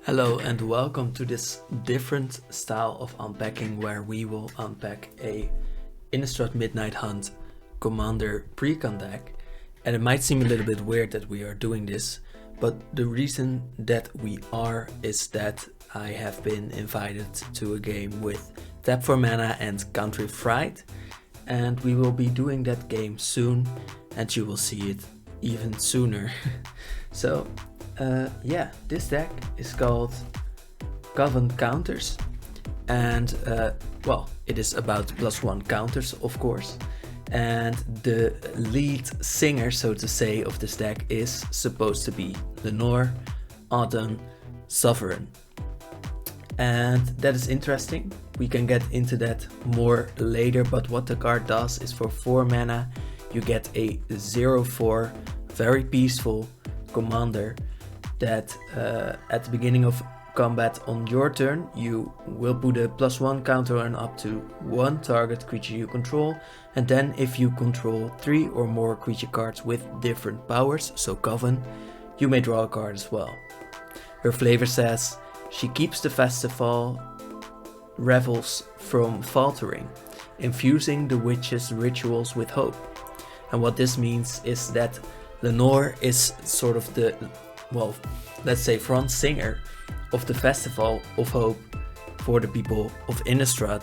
Hello and welcome to this different style of unpacking where we will unpack a Innistrad Midnight Hunt Commander Precon deck. And it might seem a little bit weird that we are doing this, but the reason that we are is that I have been invited to a game with Tap for Mana and Countryfried, and we will be doing that game soon and you will see it even sooner. So yeah, this deck is called Coven Counters, and well, it is about +1 counters, of course. And the lead singer, so to say, of this deck is supposed to be Lenore, Autumn, Sovereign. And that is interesting. We can get into that more later, but what the card does is for 4 mana, you get a 0/4 very peaceful commander that at the beginning of combat on your turn, you will put a +1 counter on up to 1 target creature you control, and then if you control 3 or more creature cards with different powers, so Coven, you may draw a card as well. Her flavor says, she keeps the festival revels from faltering, infusing the witches' rituals with hope. And what this means is that Lenore is sort of the, well, let's say front singer of the Festival of Hope for the people of Innistrad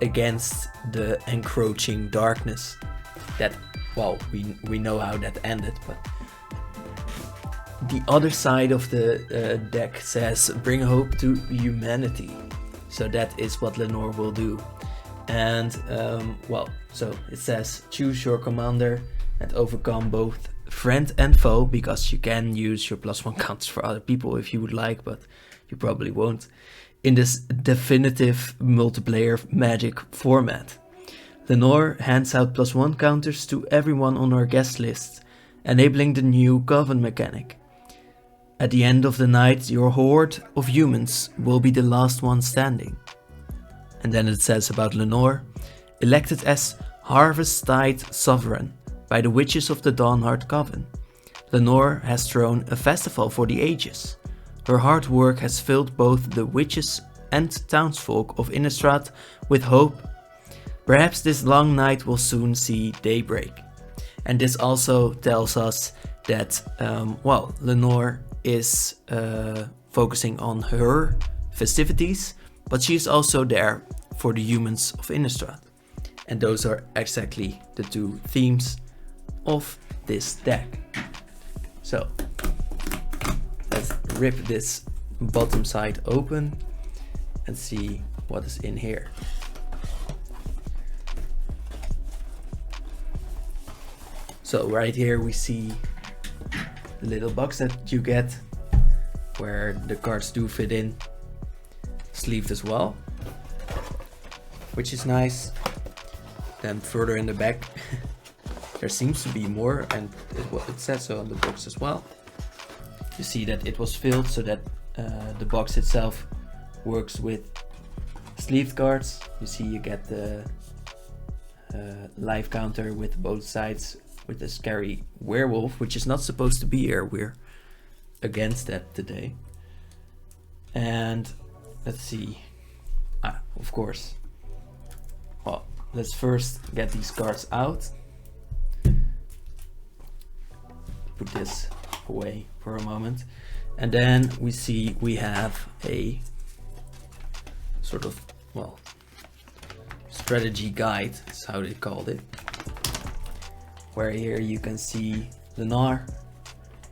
against the encroaching darkness that, well, we know how that ended, but the other side of the deck says bring hope to humanity. So that is what Lenore will do. And well, so it says choose your commander and overcome both friend and foe, because you can use your +1 counters for other people if you would like, but you probably won't, in this definitive multiplayer Magic format. Lenore hands out +1 counters to everyone on our guest list, enabling the new Coven mechanic. At the end of the night, your horde of humans will be the last one standing. And then it says about Lenore, elected as Harvest-Tide Sovereign by the witches of the Dawnheart Coven. Lenore has thrown a festival for the ages. Her hard work has filled both the witches and townsfolk of Innistrad with hope. Perhaps this long night will soon see daybreak. And this also tells us that, well, Lenore is focusing on her festivities, but she's also there for the humans of Innistrad. And those are exactly the two themes of this deck. So let's rip this bottom side open and see what is in here. So right here we see the little box that you get where the cards do fit in, sleeved as well, which is nice. Then further in the back there seems to be more, and it says so on the box as well. You see that it was filled so that the box itself works with sleeved cards. You see you get the life counter with both sides with a scary werewolf, which is not supposed to be here. We're against that today. And let's see. Of course. Well, let's first get these cards out. Put this away for a moment. And then we see we have a sort of, well, strategy guide, is how they called it. Where here you can see Lenore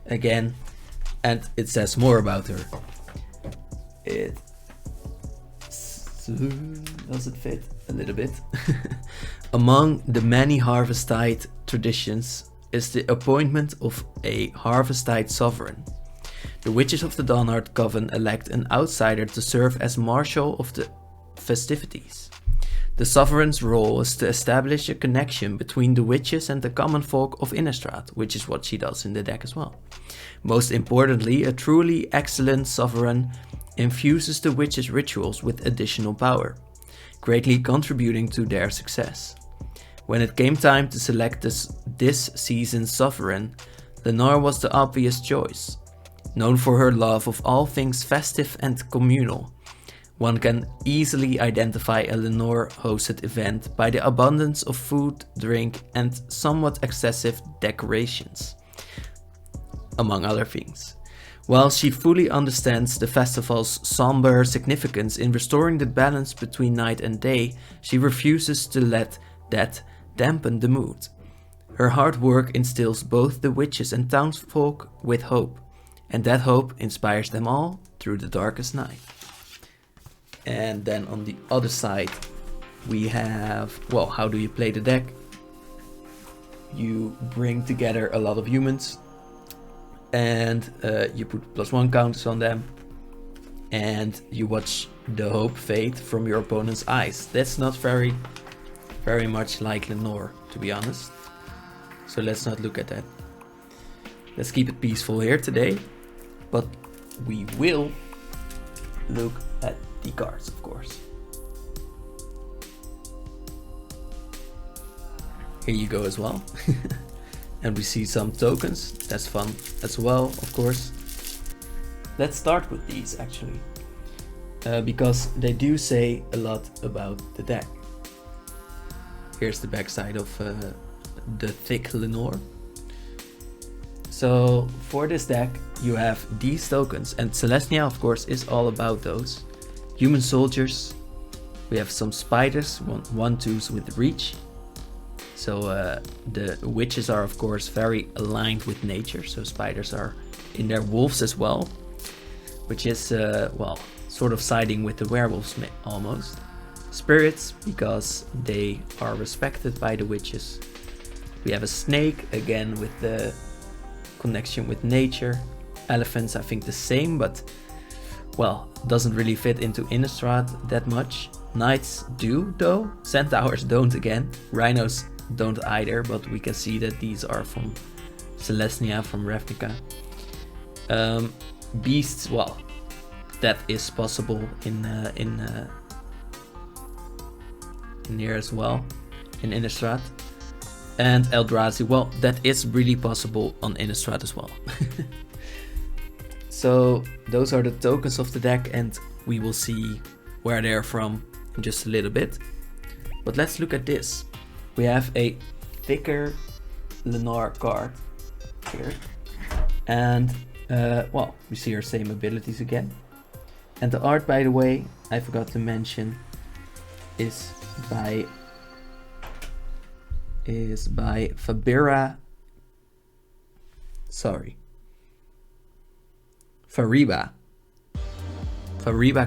again, and it says more about her. Does it fit a little bit? Among the many Harvest-Tide traditions is the appointment of a Harvest-Tide Sovereign. The witches of the Dawnheart Coven elect an outsider to serve as marshal of the festivities. The Sovereign's role is to establish a connection between the witches and the common folk of Innistrad, which is what she does in the deck as well. Most importantly, a truly excellent Sovereign infuses the witches' rituals with additional power, greatly contributing to their success. When it came time to select this season's Sovereign, Lenore was the obvious choice. Known for her love of all things festive and communal, one can easily identify a Lenore-hosted event by the abundance of food, drink, and somewhat excessive decorations, among other things. While she fully understands the festival's somber significance in restoring the balance between night and day, she refuses to let that dampen the mood. Her hard work instills both the witches and townsfolk with hope, and that hope inspires them all through the darkest night. And then on the other side, we have, well, how do you play the deck? You bring together a lot of humans, and you put +1 counters on them, and you watch the hope fade from your opponent's eyes. That's not very much like Lenore, to be honest. So let's not look at that. Let's keep it peaceful here today, but we will look at the cards, of course. Here you go as well. And we see some tokens. That's fun as well, of course. Let's start with these actually, because they do say a lot about the deck. Here's the backside of the thick Lenore. So for this deck you have these tokens, and Celestia of course is all about those. Human soldiers, we have some spiders, 1/2s with reach. So the witches are of course very aligned with nature, so spiders are in their wolves as well, which is well, sort of siding with the werewolves almost. Spirits, because they are respected by the witches. We have a snake, again with the connection with nature. Elephants, I think the same, but well, doesn't really fit into Innistrad that much. Knights do though, centaurs don't again, rhinos don't either, but we can see that these are from Celestia, from Ravnica. Beasts, well, that is possible in here as well, in Innistrad. And Eldrazi, well, that is really possible on Innistrad as well. So those are the tokens of the deck, and we will see where they're from in just a little bit. But let's look at this. We have a thicker Lenore card here, and well, we see our same abilities again. And the art, by the way, I forgot to mention, is by Fariba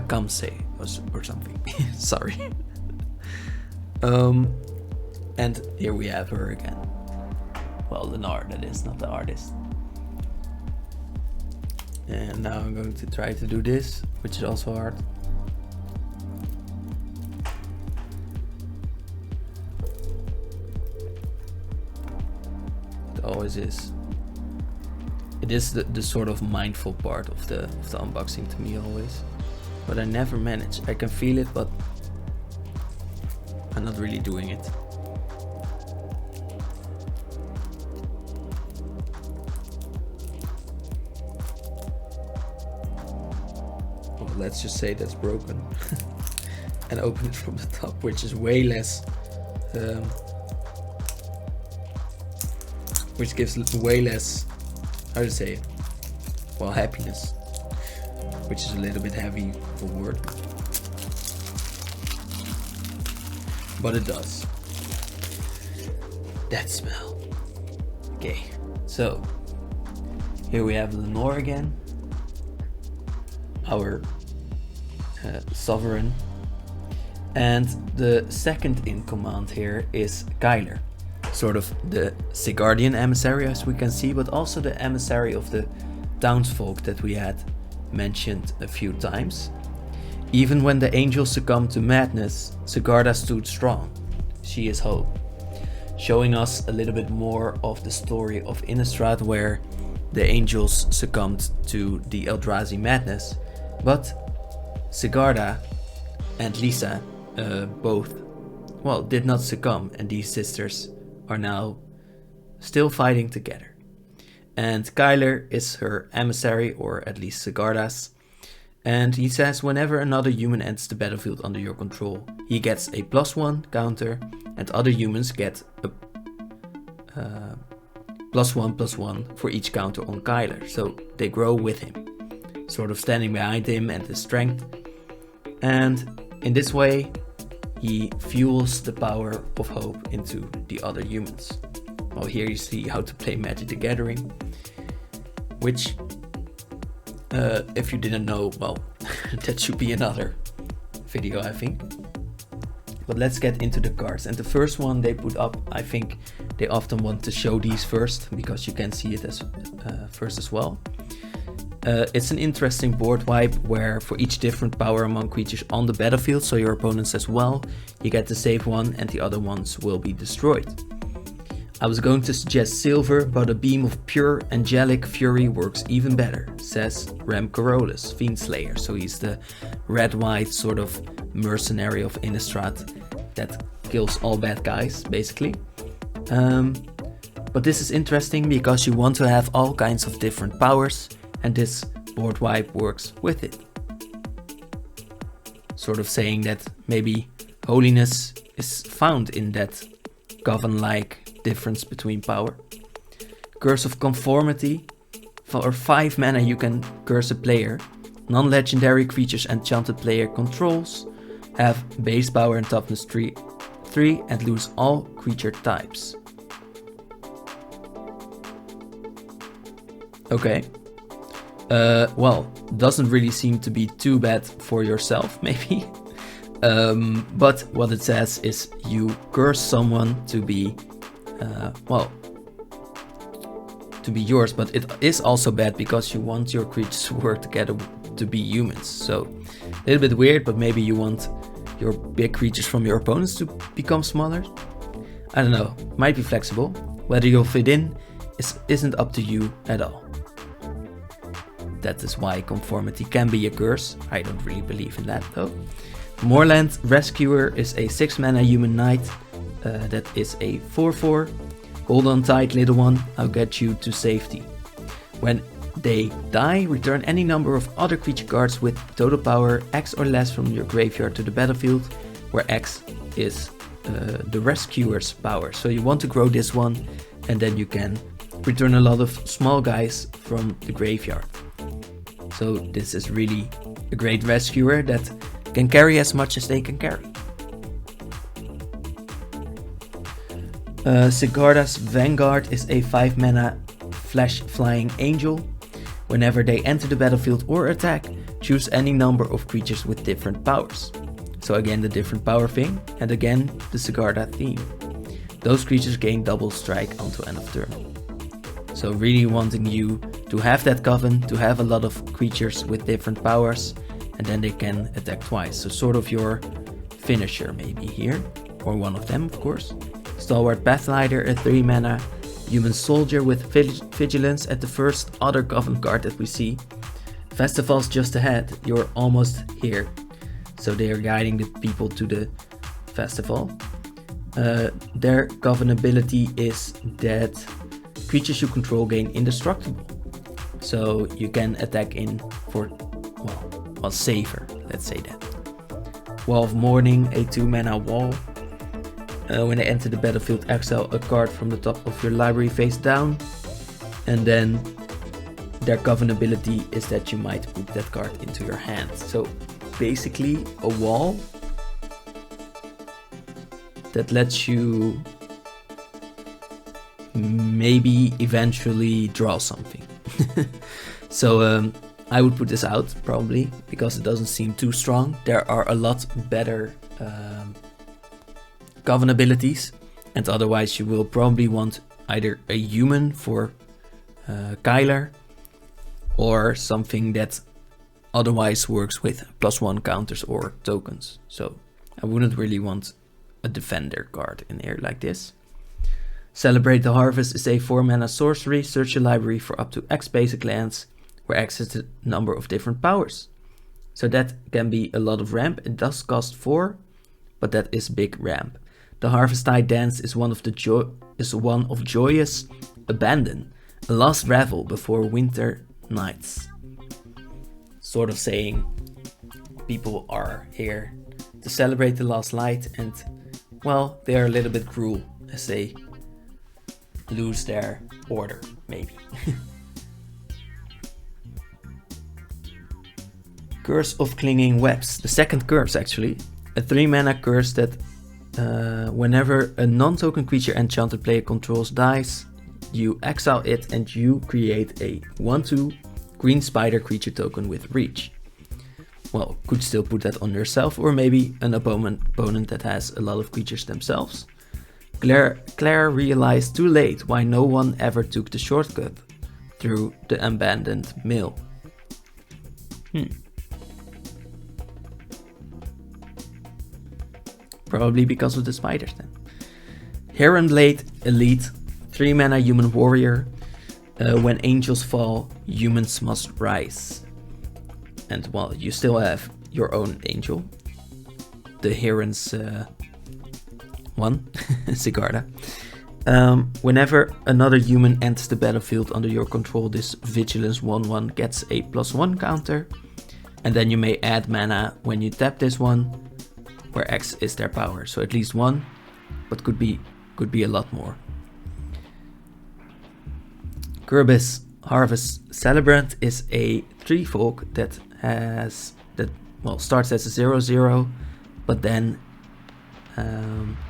Kamse or something. Sorry. And here we have her again. Well, Lenore, that is, not the artist. And now I'm going to try to do this, which is also hard. It always is. It is the sort of mindful part of the unboxing to me always. But I never manage. I can feel it, but I'm not really doing it. Well, let's just say that's broken. And open it from the top, which is way less... which gives way less... how to say it? Well, happiness. Which is a little bit heavy of a word. But it does. That smell. Okay, so here we have Lenore again. Our sovereign. And the second in command here is Kyler. Sort of the Sigardian emissary, as we can see, but also the emissary of the townsfolk that we had mentioned a few times. Even when the angels succumbed to madness, Sigarda stood strong. She is hope. Showing us a little bit more of the story of Innistrad, where the angels succumbed to the Eldrazi madness, but Sigarda and Lisa both, well, did not succumb, and these sisters are now still fighting together. And Kyler is her emissary, or at least Sigarda's. And he says whenever another human enters the battlefield under your control, he gets a +1 counter, and other humans get a +1/+1 for each counter on Kyler. So they grow with him, sort of standing behind him and his strength. And in this way, he fuels the power of hope into the other humans. Well, here you see how to play Magic the Gathering, which, if you didn't know, well, that should be another video, I think. But let's get into the cards. And the first one they put up, I think they often want to show these first, because you can see it as first as well. It's an interesting board wipe where for each different power among creatures on the battlefield, so your opponent says, well, you get to save one and the other ones will be destroyed. I was going to suggest silver, but a beam of pure angelic fury works even better, says Ram Corollas, Fiendslayer. So he's the red-white sort of mercenary of Innistrad that kills all bad guys, basically. But this is interesting because you want to have all kinds of different powers, and this board wipe works with it. Sort of saying that maybe holiness is found in that Coven-like difference between power. Curse of Conformity. For 5 mana you can curse a player. Non-legendary creatures enchanted player controls have base power and toughness 3 and lose all creature types. Okay. Well, doesn't really seem to be too bad for yourself, maybe. But what it says is you curse someone to be, to be yours, but it is also bad because you want your creatures to work together to be humans. So a little bit weird, but maybe you want your big creatures from your opponents to become smaller. I don't know, might be flexible. Whether you'll fit in isn't up to you at all. That is why conformity can be a curse. I don't really believe in that though. Moorland Rescuer is a 6 mana human knight. That is a 4/4. Hold on tight, little one, I'll get you to safety. When they die, return any number of other creature cards with total power X or less from your graveyard to the battlefield, where X is the Rescuer's power. So you want to grow this one, and then you can return a lot of small guys from the graveyard. So this is really a great Rescuer that can carry as much as they can carry. Sigarda's Vanguard is a 5 mana flash flying angel. Whenever they enter the battlefield or attack, choose any number of creatures with different powers. So again the different power thing, and again the Sigarda theme. Those creatures gain double strike until end of turn. So really wanting you to have that Coven, to have a lot of creatures with different powers, and then they can attack twice. So sort of your finisher maybe here, or one of them of course. Stalwart Pathlighter, a 3 mana human soldier with vigilance at the first other Coven card that we see. Festival's just ahead, you're almost here. So they are guiding the people to the festival. Their Coven ability is that creatures you control gain indestructible. So you can attack in for, well safer, let's say that. Wall of Mourning, a 2 mana wall. When they enter the battlefield, exile a card from the top of your library face down. And then their Coven ability is that you might put that card into your hand. So basically a wall that lets you maybe eventually draw something. So I would put this out probably because it doesn't seem too strong. There are a lot better Coven abilities, and otherwise you will probably want either a human for Kyler or something that otherwise works with +1 counters or tokens. So I wouldn't really want a defender card in here like this. Celebrate the Harvest is a 4 mana sorcery. Search your library for up to X basic lands, where X is the number of different powers. So that can be a lot of ramp. It does cost 4, but that is big ramp. The Harvest Tide Dance is one of joyous abandon. A last revel before winter nights. Sort of saying people are here to celebrate the last light, and well, they are a little bit cruel as they lose their order, maybe. Curse of Clinging Webs, the second curse actually. A 3-mana curse that whenever a non-token creature enchanted player controls dies, you exile it and you create a 1/2 green spider creature token with reach. Well, could still put that on yourself, or maybe an opponent that has a lot of creatures themselves. Claire realized too late why no one ever took the shortcut through the abandoned mill. Probably because of the spiders then. Heronblade Elite, 3-mana human warrior. When angels fall, humans must rise. And well, you still have your own angel. The Heron's one, Sigarda. Whenever another human enters the battlefield under your control, this Vigilance 1/1 gets a +1 counter. And then you may add mana when you tap this one, where X is their power. So at least one, but could be a lot more. Kirby's Harvest Celebrant is a 3-folk that starts as a 0/0, but then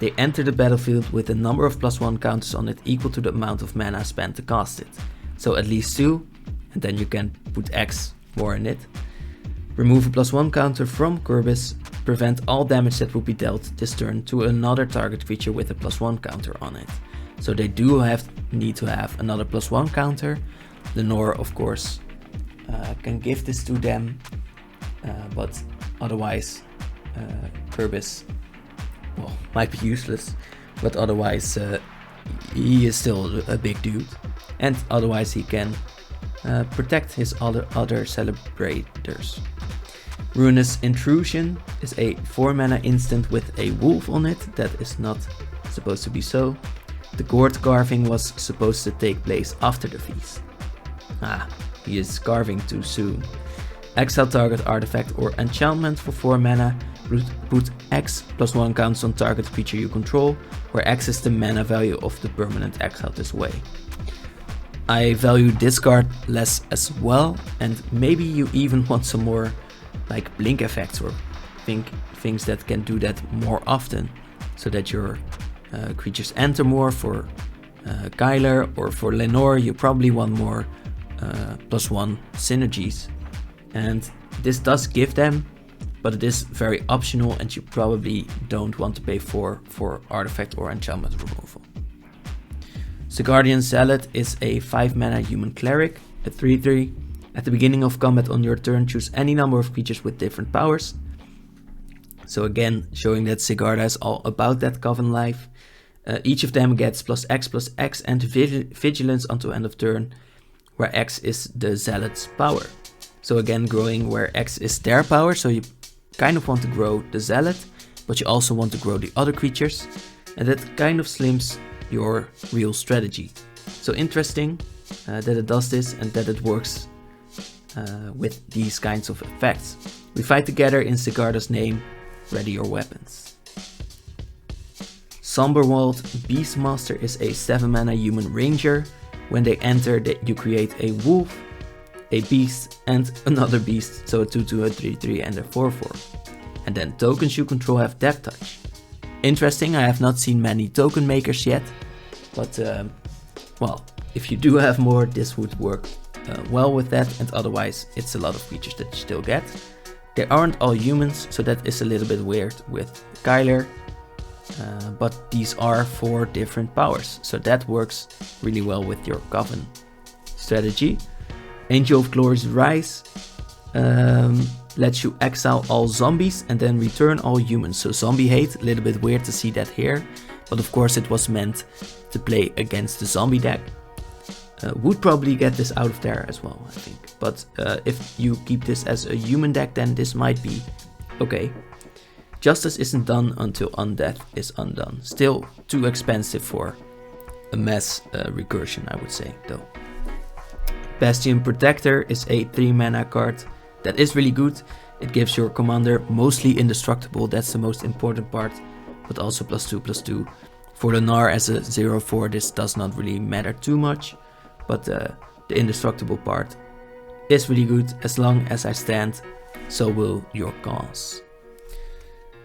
they enter the battlefield with a number of +1 counters on it equal to the amount of mana spent to cast it. So at least 2, and then you can put X more in it. Remove a +1 counter from Kirby's, prevent all damage that would be dealt this turn to another target creature with a +1 counter on it. So they do need to have another +1 counter. Lenore, of course, can give this to them, but otherwise Kirby's, well, might be useless, but otherwise he is still a big dude, and otherwise he can protect his other celebrators. Ruinous Intrusion is a 4-mana instant with a wolf on it. That is not supposed to be so. The gourd carving was supposed to take place after the feast. He is carving too soon. Exile target artifact or enchantment for 4 mana. Put X +1 counters on target creature you control, where X is the mana value of the permanent exiled this way. I value this card less as well, and maybe you even want some more like blink effects or things that can do that more often, so that your creatures enter more. For Kyler or for Lenore, you probably want more +1 synergies, and this does give them, but it is very optional and you probably don't want to pay for artifact or enchantment removal. Sigardian Zealot is a 5-mana human cleric, a 3/3. At the beginning of combat on your turn, choose any number of creatures with different powers. So again, showing that Sigarda is all about that Coven life. Each of them gets +X and Vigilance until end of turn, where X is the Zealot's power. So again, growing where X is their power, so you kind of want to grow the Zealot, but you also want to grow the other creatures, and that kind of slims your real strategy. So interesting that it does this and that it works with these kinds of effects. We fight together in Sigarda's name, ready your weapons. Somberworld Beastmaster is a 7-mana human ranger. When they enter, you create a wolf, a beast, and another beast, so a 2/2, a 3/3, and a 4/4. And then tokens you control have Death Touch. Interesting, I have not seen many token makers yet, but well, if you do have more, this would work well with that, and otherwise it's a lot of creatures that you still get. They aren't all humans, so that is a little bit weird with Kyler, but these are 4 different powers, so that works really well with your Coven strategy. Angel of Glory's Rise lets you exile all zombies and then return all humans. So zombie hate, a little bit weird to see that here, but of course it was meant to play against the zombie deck. Would probably get this out of there as well, I think. But if you keep this as a human deck, then this might be okay. Justice isn't done until Undeath is undone. Still too expensive for a mass recursion, I would say, though. Bastion Protector is a 3 mana card that is really good. It gives your commander mostly indestructible, that's the most important part, but also +2/+2. For Lennar as a 0/4 this does not really matter too much, but the indestructible part is really good. As long as I stand, so will your cause.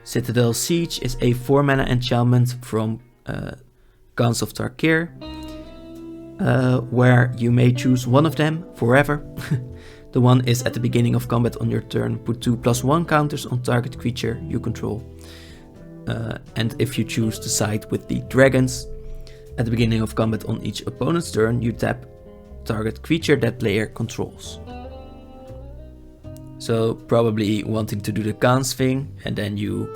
Citadel Siege is a 4 mana enchantment from Guns of Tarkir, where you may choose one of them forever. The one is at the beginning of combat on your turn, put 2/+1 counters on target creature you control. And if you choose to side with the dragons, at the beginning of combat on each opponent's turn, you tap target creature that player controls. So probably wanting to do the Khans thing, and then you,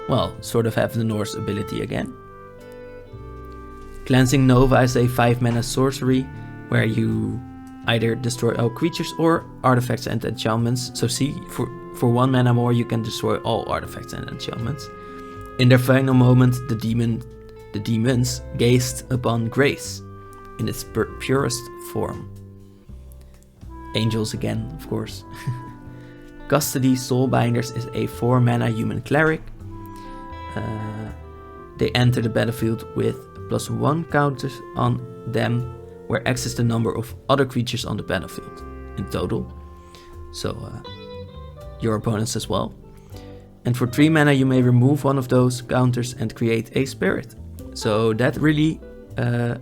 well, sort of have the Norse ability again. Cleansing Nova is a 5 mana sorcery, where you either destroy all creatures or artifacts and enchantments. So see, for 1 mana more you can destroy all artifacts and enchantments. In their final moment, the demons gazed upon grace in its purest form. Angels again, of course. Custody Soulbinders is a 4 mana human cleric. They enter the battlefield with +1 counters on them, where X is the number of other creatures on the battlefield in total. So your opponents as well. And for 3 mana you may remove one of those counters and create a spirit. So that really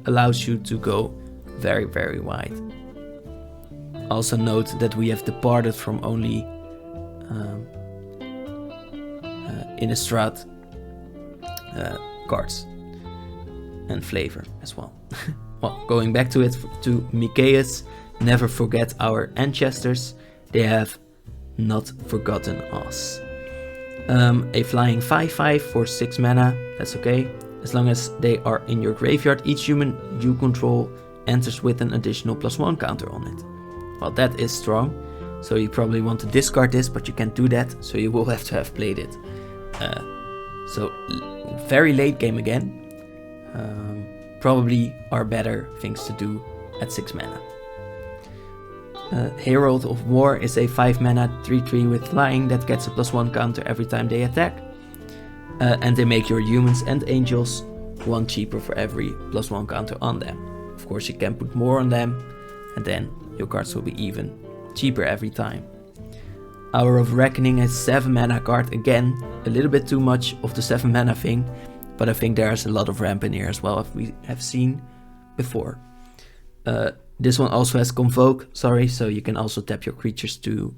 allows you to go very, very wide. Also note that we have departed from only Innistrad cards and flavor as well. Well, going back to it, to Mikaeus, never forget our ancestors, they have not forgotten us. A flying 5/5 for 6 mana, that's okay. As long as they are in your graveyard, each human you control enters with an additional +1 counter on it. Well, that is strong, so you probably want to discard this, but you can't do that, so you will have to have played it. So very late game again. Probably are better things to do at 6 mana. Herald of War is a 5 mana 3/3 with flying that gets a +1 counter every time they attack. And they make your humans and angels 1 cheaper for every +1 counter on them. Of course you can put more on them, and then your cards will be even cheaper every time. Hour of Reckoning is 7 mana card, again a little bit too much of the 7 mana thing, but I think there's a lot of ramp in here as well, as we have seen before. This one also has Convoke, sorry, so you can also tap your creatures to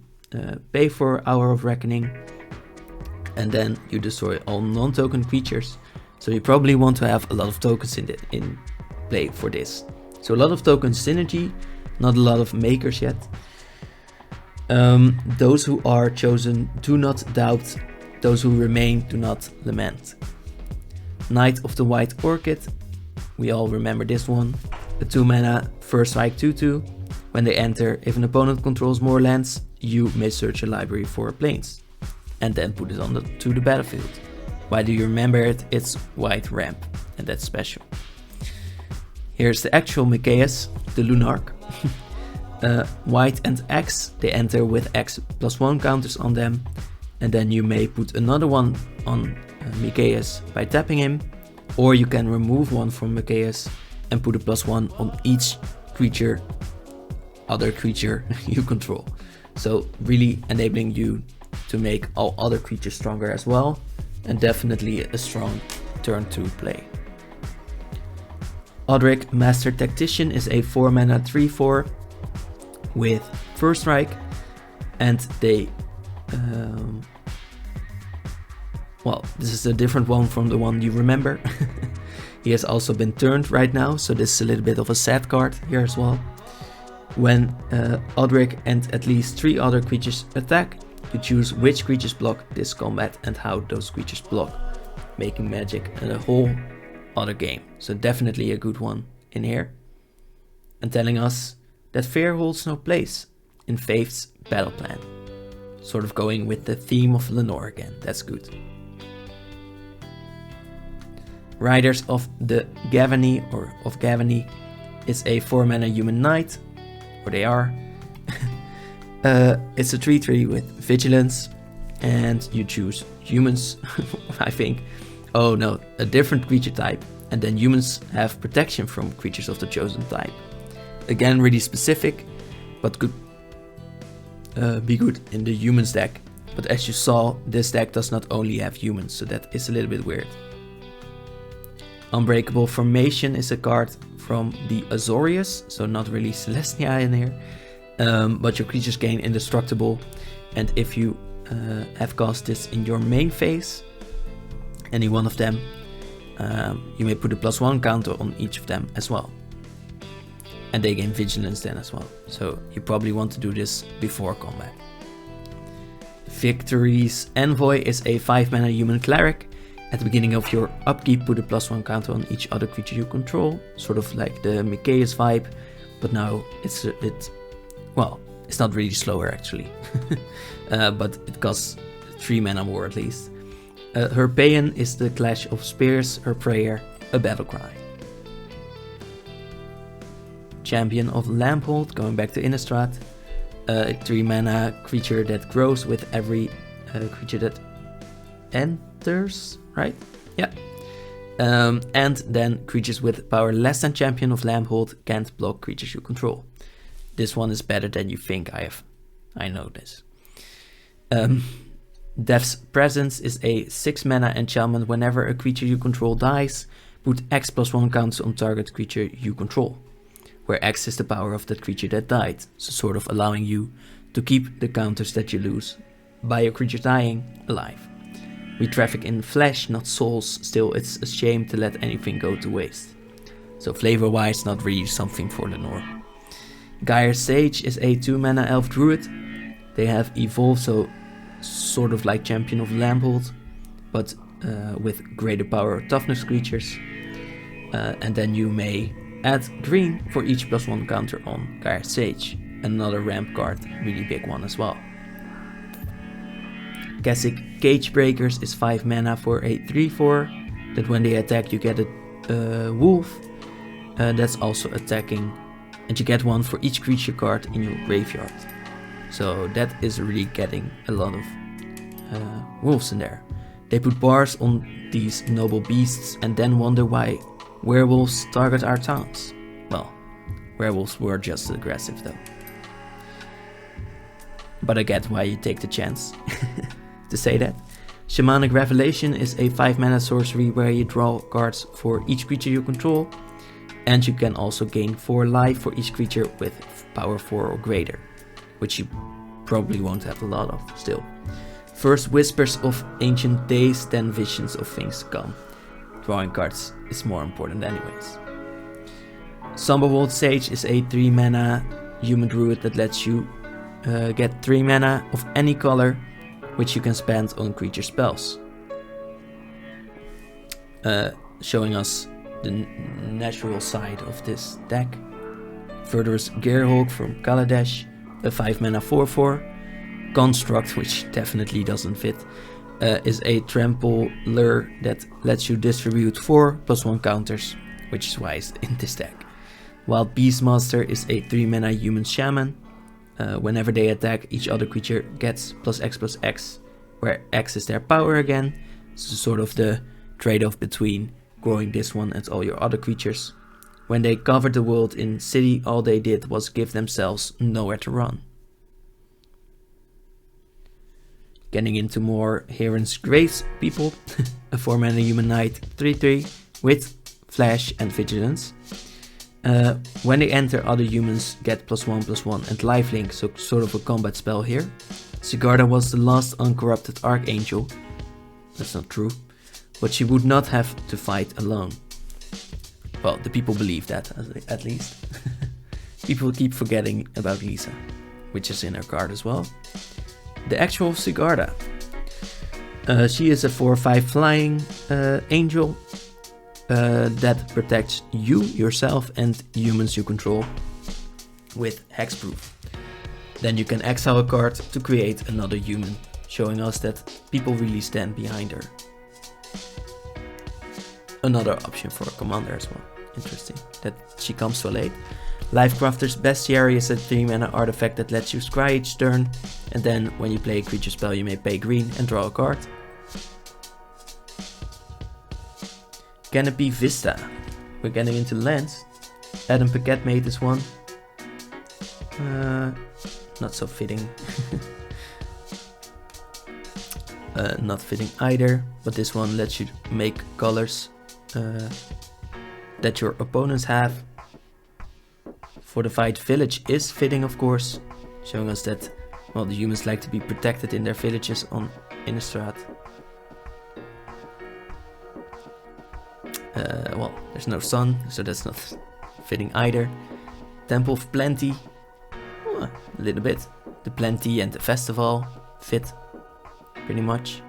pay for Hour of Reckoning. And then you destroy all non-token creatures. So you probably want to have a lot of tokens in play for this. So a lot of token synergy, not a lot of makers yet. Those who are chosen do not doubt, those who remain do not lament. Knight of the White Orchid, we all remember this one. A 2 mana first strike 2/2. When they enter, if an opponent controls more lands, you may search a library for planes and then put it on to the battlefield. Why do you remember it? It's white ramp, and that's special. Here's the actual Mikaeus, the Lunarch. White and X, they enter with X +1 counters on them, and then you may put another one on Mikaeus by tapping him, or you can remove one from Mikaeus and put a +1 on each creature, other creature you control. So really enabling you to make all other creatures stronger as well, and definitely a strong turn 2 play. Audrey, Master Tactician, is a 4 mana 3/4 with first strike, and they well, this is a different one from the one you remember. He has also been turned right now, so this is a little bit of a sad card here as well. When Audrey and at least 3 other creatures attack, you choose which creatures block this combat and how those creatures block, making Magic and a whole other game. So definitely a good one in here. And telling us that fear holds no place in Faith's battle plan. Sort of going with the theme of Lenore again, that's good. Riders of the Gavany, or of Gavany, is a 4 mana human knight or they are. It's a 3/3 with vigilance, and you choose humans, I think. Oh no, a different creature type, and then humans have protection from creatures of the chosen type. Again, really specific, but could be good in the humans deck. But as you saw, this deck does not only have humans, so that is a little bit weird. Unbreakable Formation is a card from the Azorius, so not really Celestia in here. But your creatures gain indestructible, and if you have cast this in your main phase, any one of them, you may put a +1 counter on each of them as well. And they gain vigilance then as well, so you probably want to do this before combat. Victory's Envoy is a 5-mana human cleric. At the beginning of your upkeep, put a +1 counter on each other creature you control, sort of like the Micaeus vibe, but now it's a bit, well, it's not really slower actually, but it costs 3 mana more at least. Her Paean is the Clash of Spears, her Prayer, a battle cry. Champion of Lamphold, going back to Innistrad, a 3 mana creature that grows with every creature that enters, right? Yeah. And then creatures with power less than Champion of Lamphold can't block creatures you control. This one is better than you think. I know this. Death's Presence is a 6 mana enchantment. Whenever a creature you control dies, put X +1 counters on target creature you control, where X is the power of that creature that died, so sort of allowing you to keep the counters that you lose by your creature dying alive. We traffic in flesh, not souls, still it's a shame to let anything go to waste. So flavor wise, not really something for the norm. Gaia's Sage is a 2 mana elf druid. They have evolved, so sort of like Champion of Lamphold, but with greater power toughness creatures. And then you may add green for each +1 counter on Gaia's Sage. Another ramp card, really big one as well. Keswick Cagebreakers is 5 mana for a 3/4, that when they attack you get a wolf. That's also attacking, and you get one for each creature card in your graveyard. So that is really getting a lot of wolves in there. They put bars on these noble beasts and then wonder why werewolves target our towns. Well, werewolves were just aggressive though. But I get why you take the chance to say that. Shamanic Revelation is a 5 mana sorcery where you draw cards for each creature you control, and you can also gain 4 life for each creature with power 4 or greater, which you probably won't have a lot of still. First whispers of ancient days, then visions of things to come. Drawing cards is more important anyways. Somberwold Sage is a 3 mana human druid that lets you get 3 mana of any color, which you can spend on creature spells. Showing us the natural side of this deck. Further's Gearhulk from Kaladesh, a 5 mana 4/4. Construct, which definitely doesn't fit, is a trampler that lets you distribute 4 +1 counters, which is why it's in this deck. Wild Beastmaster is a 3 mana human shaman. Whenever they attack, each other creature gets +X/+X, where X is their power again. So sort of the trade-off between growing this one and all your other creatures. When they covered the world in city, all they did was give themselves nowhere to run. Getting into more Heron's Graves people, a 4 mana human knight 3/3 with flash and vigilance. When they enter, other humans get +1/+1 and lifelink, so sort of a combat spell here. Sigarda was the last uncorrupted archangel. That's not true, but she would not have to fight alone. Well, the people believe that, at least. People keep forgetting about Lisa, which is in her card as well. The actual Sigarda. She is a 4/5 flying angel that protects you, yourself, and humans you control with hexproof. Then you can exile a card to create another human, showing us that people really stand behind her. Another option for a commander as well. Interesting that she comes so late. Lifecrafter's Bestiary is a 3-mana artifact that lets you scry each turn, and then when you play a creature spell you may pay green and draw a card. Canopy Vista. We're getting into lands. Adam Paquette made this one. Not so fitting. Not fitting either, but this one lets you make colors that your opponents have. Fortified Village is fitting, of course, showing us that, well, the humans like to be protected in their villages on Innistrad. Well, there's no sun, so that's not fitting either. Temple of Plenty, a little bit. The Plenty and the Festival fit pretty much.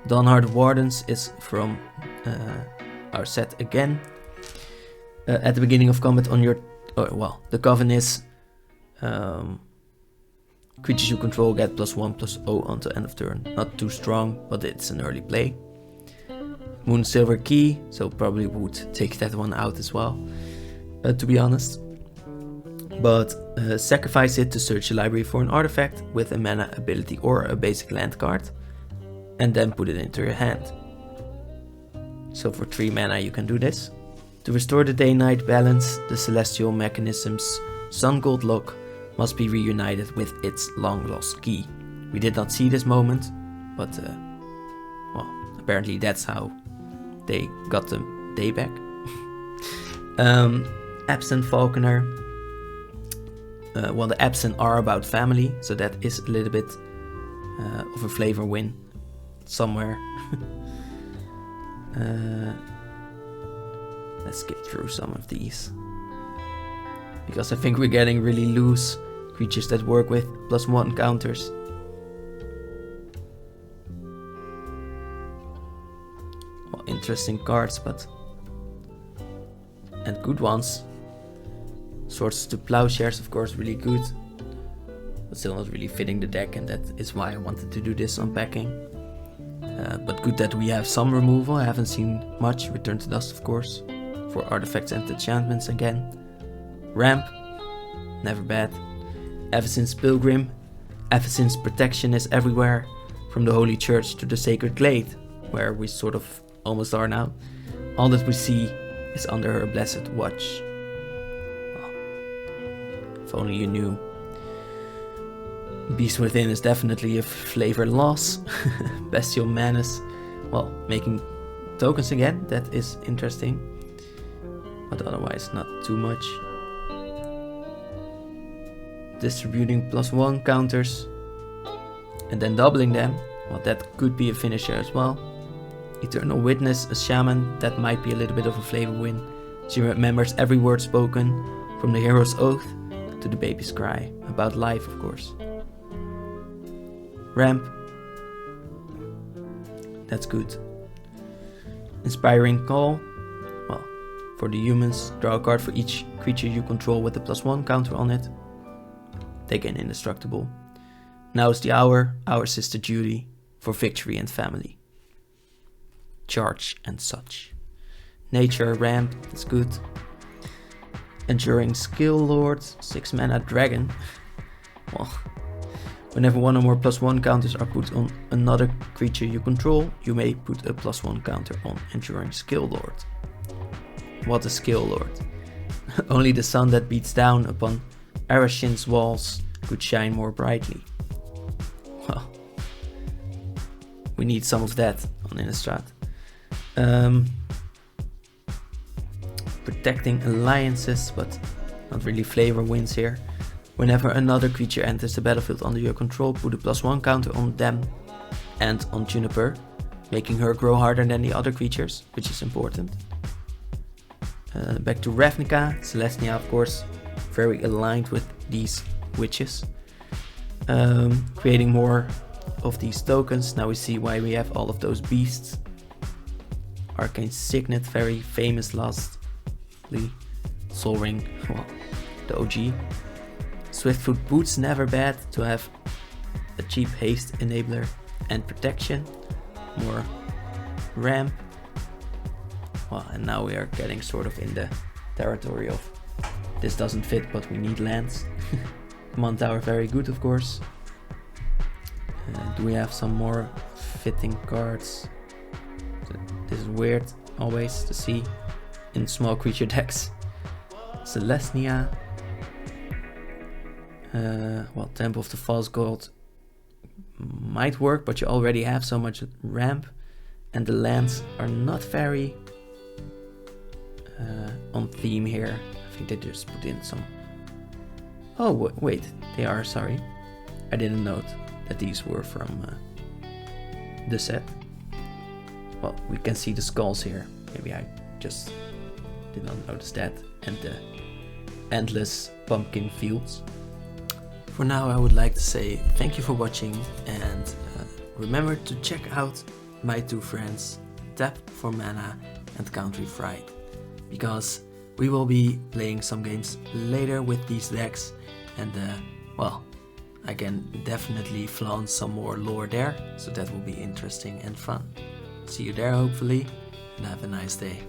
Dawnheart Wardens is from our set again. At the beginning of combat on your... the Coven is creatures you control get +1/+0 until end of turn. Not too strong, but it's an early play. Moon Silver Key, so probably would take that one out as well, to be honest. But sacrifice it to search the library for an artifact with a mana ability or a basic land card, and then put it into your hand. So for 3 mana you can do this. To restore the day-night balance, the celestial mechanism's Sun Gold lock must be reunited with its long-lost key. We did not see this moment, but well, apparently that's how they got the day back. Absent Falconer. Well, the Absent are about family, so that is a little bit of a flavor win somewhere. Let's skip through some of these, because I think we're getting really loose creatures that work with +1 counters. Well, interesting cards, and good ones. Swords to Plowshares, of course, really good, but still not really fitting the deck, and that is why I wanted to do this unpacking. But good that we have some removal. I haven't seen much. Return to Dust, of course, for artifacts and enchantments again. Ramp, never bad. Evasin's Pilgrim. Evasin's protection is everywhere, from the Holy Church to the Sacred Glade, where we sort of almost are now. All that we see is under her blessed watch. Well, if only you knew. Beast Within is definitely a flavor loss. Bestial Menace, well, making tokens again, that is interesting, but otherwise not too much. Distributing +1 counters and then doubling them, well, that could be a finisher as well. Eternal Witness, a shaman, that might be a little bit of a flavor win. She remembers every word spoken, from the hero's oath to the baby's cry, about life, of course. Ramp, that's good. Inspiring Call, well, for the humans, draw a card for each creature you control with a +1 counter on it. They gain indestructible. Now is the hour, our sister Judy, for victory and family. Charge and such. Nature Ramp, that's good. Enduring Skill Lord, 6 mana dragon. Well, whenever 1 or more +1 counters are put on another creature you control, you may put a +1 counter on Enduring Skill Lord. What a Skill Lord. Only the sun that beats down upon Arashin's walls could shine more brightly. Well, we need some of that on Innistrad. Protecting alliances, but not really flavor wins here. Whenever another creature enters the battlefield under your control, put a +1 counter on them and on Juniper, making her grow harder than the other creatures, which is important. Back to Ravnica. Celestia, of course, very aligned with these witches. Creating more of these tokens. Now we see why we have all of those beasts. Arcane Signet, very famous lastly. Sol Ring, well, the OG. Swiftfoot Boots, never bad to have a cheap haste enabler and protection. More ramp. Well, and now we are getting sort of in the territory of this doesn't fit, but we need lands. Command Tower, very good, of course. Do we have some more fitting cards? This is weird, always, to see in small creature decks. Celestia. Well, Temple of the False God might work, but you already have so much ramp, and the lands are not very on theme here. I think they just put in some... Oh, wait, they are, sorry. I didn't note that these were from the set. Well, we can see the skulls here. Maybe I just did not notice that. And the endless pumpkin fields. For now, I would like to say thank you for watching, and remember to check out my two friends, Tap for Mana and Countryfried, because we will be playing some games later with these decks, and well, I can definitely flaunt some more lore there, so that will be interesting and fun. See you there hopefully, and have a nice day.